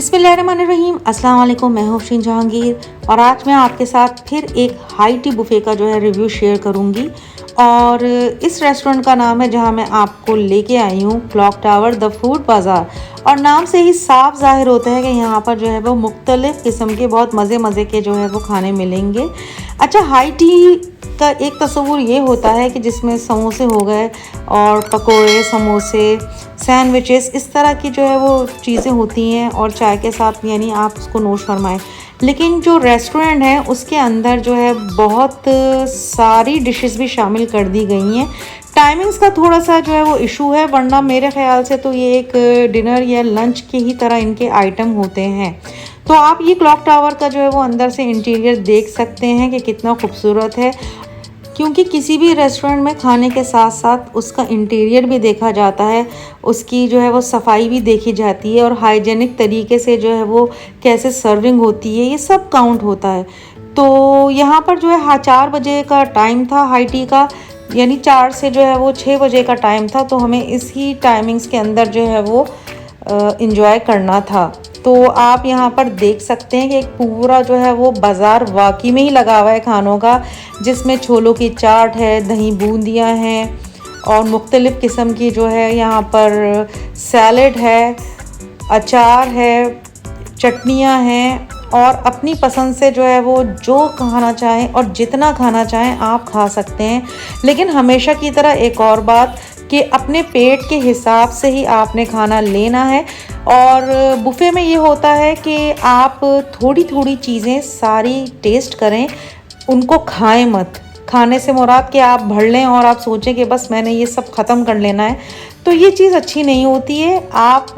बिस्मिल्लाहिर्रहमानिर्रहीम, अस्सलाम वालेकुम। मैं हूँ अफरीन जहांगीर और आज मैं आपके साथ फिर एक हाई टी बुफ़े का जो है रिव्यू शेयर करूँगी। और इस रेस्टोरेंट का नाम है जहाँ मैं आपको लेके आई हूँ, क्लॉक टावर द फूड बाज़ार। और नाम से ही साफ ज़ाहिर होता है कि यहाँ पर जो है वो मुख्तलिफ़ किस्म के बहुत मज़े के जो है वो खाने मिलेंगे। अच्छा, हाई टी का एक तस्वुर ये होता है कि जिसमें समोसे हो गए और पकोड़े, समोसे, सैंडविचेस, इस तरह की जो है वो चीज़ें होती हैं और चाय के साथ यानी आप उसको नोश फरमाएं। लेकिन जो रेस्टोरेंट है उसके अंदर जो है बहुत सारी डिशेस भी शामिल कर दी गई हैं। टाइमिंग्स का थोड़ा सा जो है वो इशू है, वरना मेरे ख्याल से तो ये एक डिनर या लंच की ही तरह इनके आइटम होते हैं। तो आप ये क्लॉक टावर का जो है वो अंदर से इंटीरियर देख सकते हैं कि कितना खूबसूरत है, क्योंकि किसी भी रेस्टोरेंट में खाने के साथ साथ उसका इंटीरियर भी देखा जाता है, उसकी जो है वो सफाई भी देखी जाती है और हाइजेनिक तरीके से जो है वो कैसे सर्विंग होती है, ये सब काउंट होता है। तो यहाँ पर जो है 4 बजे का टाइम था हाई टी का, यानी 4 से जो है वो 6 बजे का टाइम था। तो हमें इसी टाइमिंग्स के अंदर जो है वो इंजॉय करना था। तो आप यहाँ पर देख सकते हैं कि एक पूरा जो है वो बाज़ार वाकई में ही लगा हुआ है खानों का, जिसमें छोलों की चाट है, दही बूंदियाँ हैं और मुख्तलिफ़ किस्म की जो है यहाँ पर सैलड है, अचार है, चटनियाँ हैं और अपनी पसंद से जो है वो जो खाना चाहें और जितना खाना चाहें आप खा सकते हैं। लेकिन हमेशा की तरह एक और बात कि अपने पेट के हिसाब से ही आपने खाना लेना है। और बुफ़े में ये होता है कि आप थोड़ी थोड़ी चीज़ें सारी टेस्ट करें, उनको खाएं मत। खाने से मुराद कि आप भर लें और आप सोचें कि बस मैंने ये सब ख़त्म कर लेना है, तो ये चीज़ अच्छी नहीं होती है। आप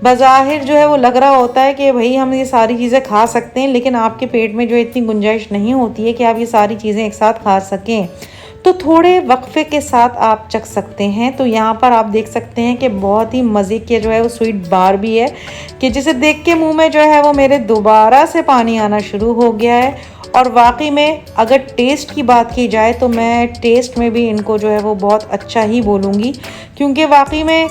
बज़ाहिर जो है वो लग रहा होता है कि भाई हम ये सारी चीज़ें खा सकते हैं, लेकिन आपके पेट में जो इतनी गुंजाइश नहीं होती है कि आप ये सारी चीज़ें एक साथ खा सकें, तो थोड़े वक्फे के साथ आप चख सकते हैं। तो यहाँ पर आप देख सकते हैं कि बहुत ही मज़े के जो है वो स्वीट बार भी है कि जिसे देख के मुंह में जो है वो मेरे दोबारा से पानी आना शुरू हो गया है। और वाकई में अगर टेस्ट की बात की जाए तो मैं टेस्ट में भी इनको जो है वो बहुत अच्छा ही बोलूँगी, क्योंकि वाकई में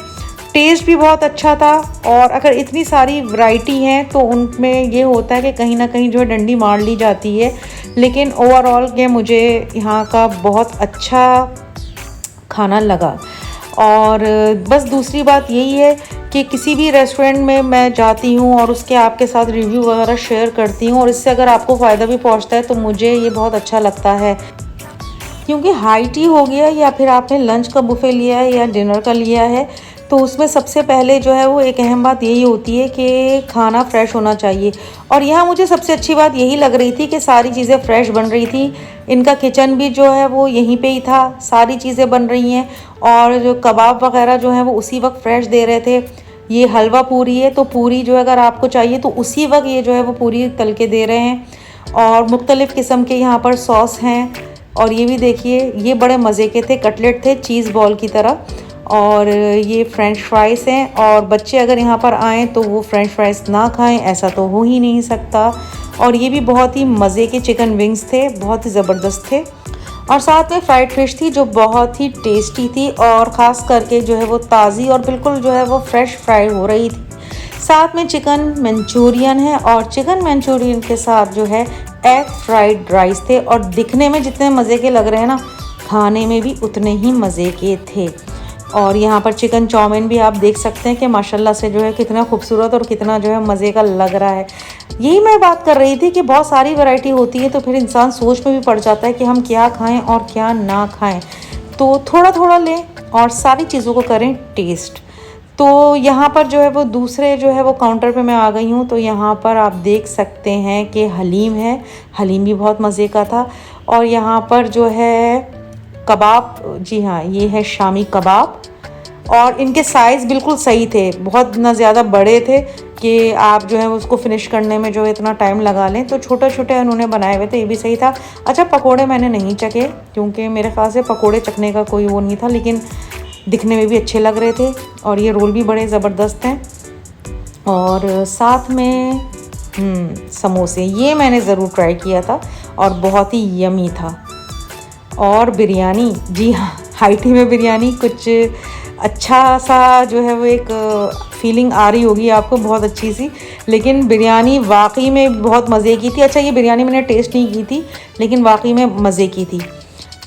टेस्ट भी बहुत अच्छा था। और अगर इतनी सारी वैरायटी हैं तो उनमें ये होता है कि कहीं ना कहीं जो है डंडी मार ली जाती है। लेकिन ओवरऑल के मुझे यहाँ का बहुत अच्छा खाना लगा। और बस दूसरी बात यही है कि किसी भी रेस्टोरेंट में मैं जाती हूँ और उसके आपके साथ रिव्यू वगैरह शेयर करती हूँ और इससे अगर आपको फ़ायदा भी पहुँचता है तो मुझे ये बहुत अच्छा लगता है। क्योंकि हाई टी हो गया या फिर आपने लंच का बुफ़े लिया है या डिनर का लिया है, तो उसमें सबसे पहले जो है वो एक अहम बात यही होती है कि खाना फ़्रेश होना चाहिए। और यहाँ मुझे सबसे अच्छी बात यही लग रही थी कि सारी चीज़ें फ़्रेश बन रही थी। इनका किचन भी जो है वो यहीं पे ही था, सारी चीज़ें बन रही हैं और जो कबाब वगैरह जो है वो उसी वक्त फ़्रेश दे रहे थे। ये हलवा पूरी है, तो पूरी जो अगर आपको चाहिए तो उसी वक्त ये जो है वो पूरी तल के दे रहे हैं। और मुख्तलिफ़ किस्म के यहाँ पर सॉस हैं। और ये भी देखिए, ये बड़े मज़े के थे, कटलेट थे चीज़ बॉल की तरह। और ये फ्रेंच फ्राइज़ हैं और बच्चे अगर यहाँ पर आएँ तो वो फ्रेंच फ्राइज़ ना खाएं, ऐसा तो हो ही नहीं सकता। और ये भी बहुत ही मज़े के चिकन विंग्स थे, बहुत ही ज़बरदस्त थे। और साथ में फ्राइड फ़िश थी जो बहुत ही टेस्टी थी और ख़ास करके जो है वो ताज़ी और बिल्कुल जो है वो फ्रेश फ्राई हो रही थी। साथ में चिकन मंचूरियन है और चिकन मंचूरियन के साथ जो है एग फ्राइड राइस थे। और दिखने में जितने मज़े के लग रहे हैं ना, खाने में भी उतने ही मज़े के थे। और यहाँ पर चिकन चाउमीन भी आप देख सकते हैं कि माशाल्लाह से जो है कितना खूबसूरत और कितना जो है मज़े का लग रहा है। यही मैं बात कर रही थी कि बहुत सारी वैरायटी होती है तो फिर इंसान सोच में भी पड़ जाता है कि हम क्या खाएं और क्या ना खाएं। तो थोड़ा थोड़ा लें और सारी चीज़ों को करें टेस्ट। तो यहाँ पर जो है वो दूसरे जो है वो काउंटर पे मैं आ गई हूँ। तो यहाँ पर आप देख सकते हैं कि हलीम है, हलीम भी बहुत मज़े का था। और यहाँ पर जो है कबाब, जी हाँ, ये है शामी कबाब और इनके साइज़ बिल्कुल सही थे, बहुत ना ज़्यादा बड़े थे कि आप जो है उसको फिनिश करने में जो इतना टाइम लगा लें। तो छोटे छोटे उन्होंने बनाए हुए थे, ये भी सही था। अच्छा, पकोड़े मैंने नहीं चखे क्योंकि मेरे ख्याल से पकोड़े चखने का कोई वो नहीं था, लेकिन दिखने में भी अच्छे लग रहे थे। और ये रोल भी बड़े ज़बरदस्त हैं। और साथ में समोसे, ये मैंने ज़रूर ट्राई किया था और बहुत ही यमी था। और बिरयानी, जी हाँ, हाई टी में बिरयानी कुछ अच्छा सा जो है वो एक फीलिंग आ रही होगी आपको, बहुत अच्छी सी। लेकिन बिरयानी वाकई में बहुत मज़े की थी। अच्छा, ये बिरयानी मैंने टेस्ट नहीं की थी, लेकिन वाकई में मज़े की थी।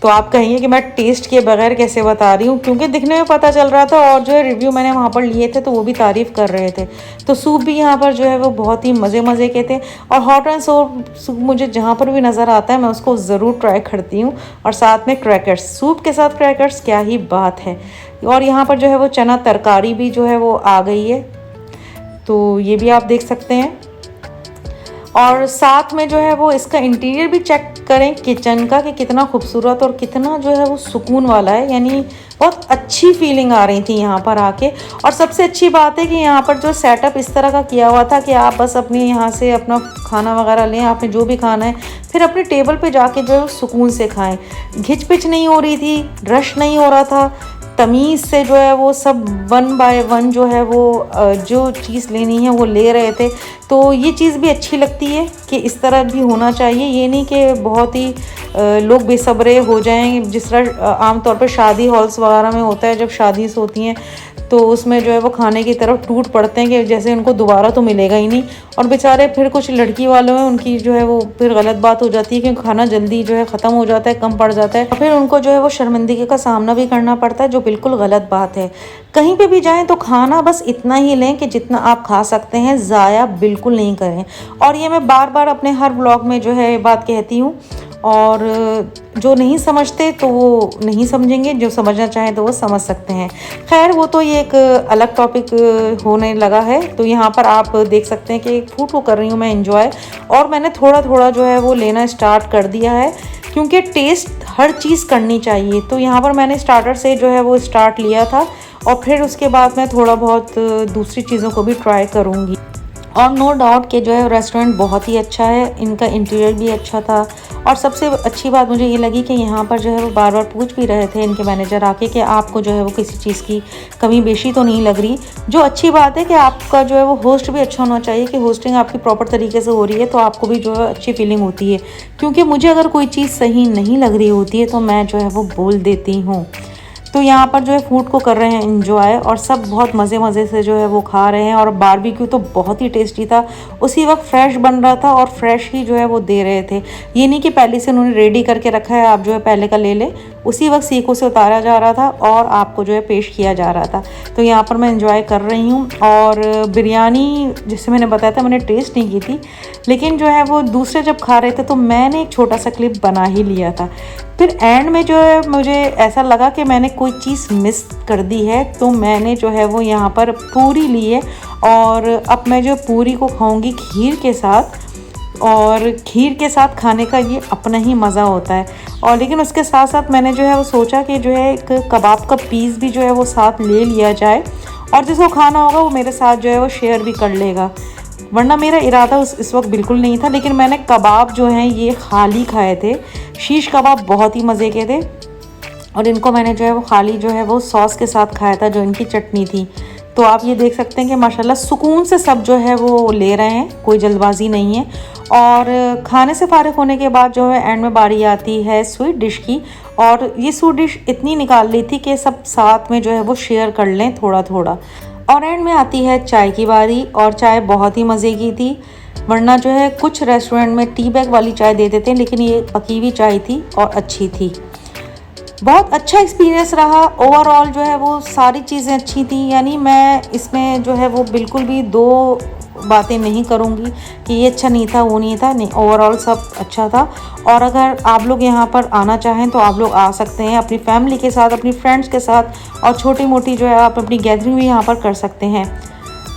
तो आप कहेंगे कि मैं टेस्ट किए बगैर कैसे बता रही हूँ, क्योंकि दिखने में पता चल रहा था, और जो है रिव्यू मैंने वहाँ पर लिए थे तो वो भी तारीफ़ कर रहे थे। तो सूप भी यहाँ पर जो है वो बहुत ही मज़े मज़े के थे। और हॉट एंड सूप मुझे जहाँ पर भी नज़र आता है मैं उसको ज़रूर ट्राई करती हूँ। और साथ में क्रैकर्स, सूप के साथ क्रैकर्स, क्या ही बात है। और यहाँ पर जो है वो चना तरकारी भी जो है वो आ गई है, तो ये भी आप देख सकते हैं। और साथ में जो है वो इसका इंटीरियर भी चेक करें किचन का, कि कितना खूबसूरत और कितना जो है वो सुकून वाला है। यानी बहुत अच्छी फीलिंग आ रही थी यहाँ पर आके। और सबसे अच्छी बात है कि यहाँ पर जो सेटअप इस तरह का किया हुआ था कि आप बस अपने यहाँ से अपना खाना वगैरह लें, आपने जो भी खाना है, फिर अपने टेबल पे जाके जो है सुकून से खाएं। घिच-पिच नहीं हो रही थी, रश नहीं हो रहा था, तमीज़ से जो है वो सब वन बाय वन जो है वो जो चीज़ लेनी है वो ले रहे थे। तो ये चीज़ भी अच्छी लगती है कि इस तरह भी होना चाहिए। ये नहीं कि बहुत ही लोग बेसब्रे हो जाएं, जिस तरह आमतौर पर शादी हॉल्स वगैरह में होता है, जब शादी होती हैं तो उसमें जो है वो खाने की तरफ टूट पड़ते हैं कि जैसे उनको दोबारा तो मिलेगा ही नहीं। और बेचारे फिर कुछ लड़की वालों हैं, उनकी जो है वो फिर गलत बात हो जाती है कि खाना जल्दी जो है ख़त्म हो जाता है, कम पड़ जाता है, और फिर उनको जो है वो शर्मिंदगी का सामना भी करना पड़ता है, जो बिल्कुल गलत बात है। कहीं पे भी जाएं तो खाना बस इतना ही लें कि जितना आप खा सकते हैं, ज़ाया बिल्कुल नहीं करें। और ये मैं बार बार अपने हर व्लॉग में जो है ये बात कहती हूँ। और जो नहीं समझते तो वो नहीं समझेंगे, जो समझना चाहें तो वो समझ सकते हैं। खैर, वो तो ये एक अलग टॉपिक होने लगा है। तो यहाँ पर आप देख सकते हैं कि फूड को कर रही हूँ मैं एंजॉय, और मैंने थोड़ा थोड़ा जो है वो लेना स्टार्ट कर दिया है, क्योंकि टेस्ट हर चीज़ करनी चाहिए। तो यहाँ पर मैंने स्टार्टर से जो है वो स्टार्ट लिया था, और फिर उसके बाद मैं थोड़ा बहुत दूसरी चीज़ों को भी ट्राई करूँगी। और नो डाउट कि जो है रेस्टोरेंट बहुत ही अच्छा है, इनका इंटीरियर भी अच्छा था। और सबसे अच्छी बात मुझे ये लगी कि यहाँ पर जो है वो बार बार पूछ भी रहे थे इनके मैनेजर आके कि आपको जो है वो किसी चीज़ की कमी बेशी तो नहीं लग रही। जो अच्छी बात है कि आपका जो है वो होस्ट भी अच्छा होना चाहिए, कि होस्टिंग आपकी प्रॉपर तरीके से हो रही है तो आपको भी जो है अच्छी फीलिंग होती है। क्योंकि मुझे अगर कोई चीज़ सही नहीं लग रही होती है तो मैं जो है वो बोल देती हूँ। तो यहाँ पर जो है फूड को कर रहे हैं एंजॉय, और सब बहुत मज़े मज़े से जो है वो खा रहे हैं। और बारबेक्यू तो बहुत ही टेस्टी था, उसी वक्त फ्रेश बन रहा था और फ्रेश ही जो है वो दे रहे थे। ये नहीं कि पहले से उन्होंने रेडी करके रखा है, आप जो है पहले का ले लें, उसी वक्त सीखों से उतारा जा रहा था और आपको जो है पेश किया जा रहा था। तो यहाँ पर मैं एंजॉय कर रही हूँ। और बिरयानी जैसे मैंने बताया था मैंने टेस्ट नहीं की थी, लेकिन जो है वो दूसरे जब खा रहे थे तो मैंने एक छोटा सा क्लिप बना ही लिया था। फिर एंड में जो है मुझे ऐसा लगा कि मैंने कोई चीज़ मिस कर दी है, तो मैंने जो है वो यहाँ पर पूरी ली है। और अब मैं जो पूरी को खाऊंगी खीर के साथ, और खीर के साथ खाने का ये अपना ही मज़ा होता है। और लेकिन उसके साथ साथ मैंने जो है वो सोचा कि जो है एक कबाब का पीस भी जो है वो साथ ले लिया जाए, और जिसको खाना होगा वो मेरे साथ जो है वो शेयर भी कर लेगा। वरना मेरा इरादा इस वक्त बिल्कुल नहीं था, लेकिन मैंने कबाब जो हैं ये खाली खाए थे। शीश कबाब बहुत ही मज़े के थे, और इनको मैंने जो है वो खाली जो है वो सॉस के साथ खाया था, जो इनकी चटनी थी। तो आप ये देख सकते हैं कि माशाल्लाह सुकून से सब जो है वो ले रहे हैं, कोई जल्दबाजी नहीं है। और खाने से फारिग होने के बाद जो है एंड में बारी आती है स्वीट डिश की, और ये स्वीट डिश इतनी निकाल ली थी कि सब साथ में जो है वो शेयर कर लें थोड़ा थोड़ा। और एंड में आती है चाय की बारी, और चाय बहुत ही मज़े की थी। वरना जो है कुछ रेस्टोरेंट में टी बैग वाली चाय दे देते हैं, लेकिन ये पकी हुई चाय थी और अच्छी थी। बहुत अच्छा एक्सपीरियंस रहा ओवरऑल, जो है वो सारी चीज़ें अच्छी थी। यानी मैं इसमें जो है वो बिल्कुल भी दो बातें नहीं करूँगी कि ये अच्छा नहीं था वो नहीं था, नहीं, ओवरऑल सब अच्छा था। और अगर आप लोग यहाँ पर आना चाहें तो आप लोग आ सकते हैं अपनी फैमिली के साथ, अपनी फ्रेंड्स के साथ, और छोटी मोटी जो है आप अपनी गैदरिंग भी यहाँ पर कर सकते हैं।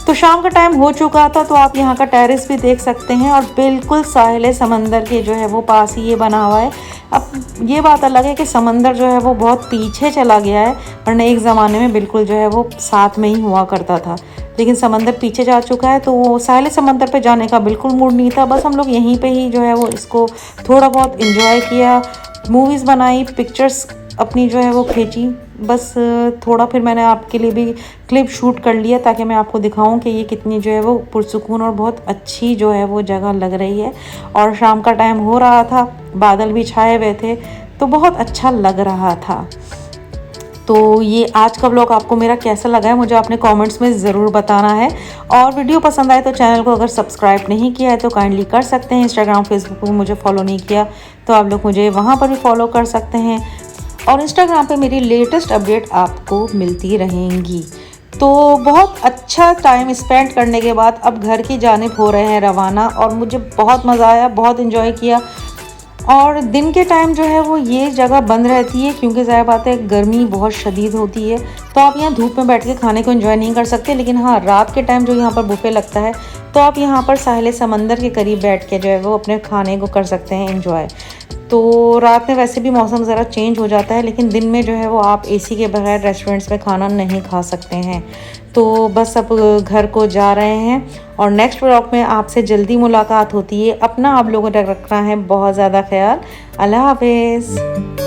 तो शाम का टाइम हो चुका था, तो आप यहाँ का टेरेस भी देख सकते हैं, और बिल्कुल साहिल समंदर के जो है वो पास ही ये बना हुआ है। अब ये बात अलग है कि समंदर जो है वो बहुत पीछे चला गया है, वरना एक ज़माने में बिल्कुल जो है वो साथ में ही हुआ करता था, लेकिन समंदर पीछे जा चुका है। तो वो साहिल समंदर पे जाने का बिल्कुल मूड नहीं था, बस हम लोग यहीं पे ही जो है वो इसको थोड़ा बहुत एंजॉय किया, मूवीज़ बनाई, पिक्चर्स अपनी जो है वो खींची, बस थोड़ा। फिर मैंने आपके लिए भी क्लिप शूट कर लिया ताकि मैं आपको दिखाऊं कि ये कितनी जो है वो पुरसुकून और बहुत अच्छी जो है वो जगह लग रही है। और शाम का टाइम हो रहा था, बादल भी छाए हुए थे, तो बहुत अच्छा लग रहा था। तो ये आज का व्लॉग आपको मेरा कैसा लगा है मुझे आपने कमेंट्स में ज़रूर बताना है। और वीडियो पसंद आए तो चैनल को अगर सब्सक्राइब नहीं किया है तो काइंडली कर सकते हैं। इंस्टाग्राम फेसबुक पर मुझे फॉलो नहीं किया तो आप लोग मुझे वहाँ पर भी फॉलो कर सकते हैं। और इंस्टाग्राम पे मेरी लेटेस्ट अपडेट आपको मिलती रहेंगी। तो बहुत अच्छा टाइम स्पेंड करने के बाद अब घर की जानिब हो रहे हैं रवाना और मुझे बहुत मज़ा आया, बहुत इन्जॉय किया। और दिन के टाइम जो है वो ये जगह बंद रहती है क्योंकि ज़ाहिर बात है गर्मी बहुत शदीद होती है, तो आप यहाँ धूप में बैठ के खाने को एंजॉय नहीं कर सकते। लेकिन हाँ, रात के टाइम जो यहाँ पर बुफे लगता है तो आप यहाँ पर साहिल समंदर के करीब बैठ के जो है वो अपने खाने को कर सकते हैं एंजॉय। तो रात में वैसे भी मौसम ज़रा चेंज हो जाता है, लेकिन दिन में जो है वो आप एसी के बगैर रेस्टोरेंट्स में खाना नहीं खा सकते हैं। तो बस अब घर को जा रहे हैं और नेक्स्ट व्लॉग में आपसे जल्दी मुलाकात होती है। अपना आप लोगों ने रखना है बहुत ज़्यादा ख्याल। अल्लाह हाफिज़।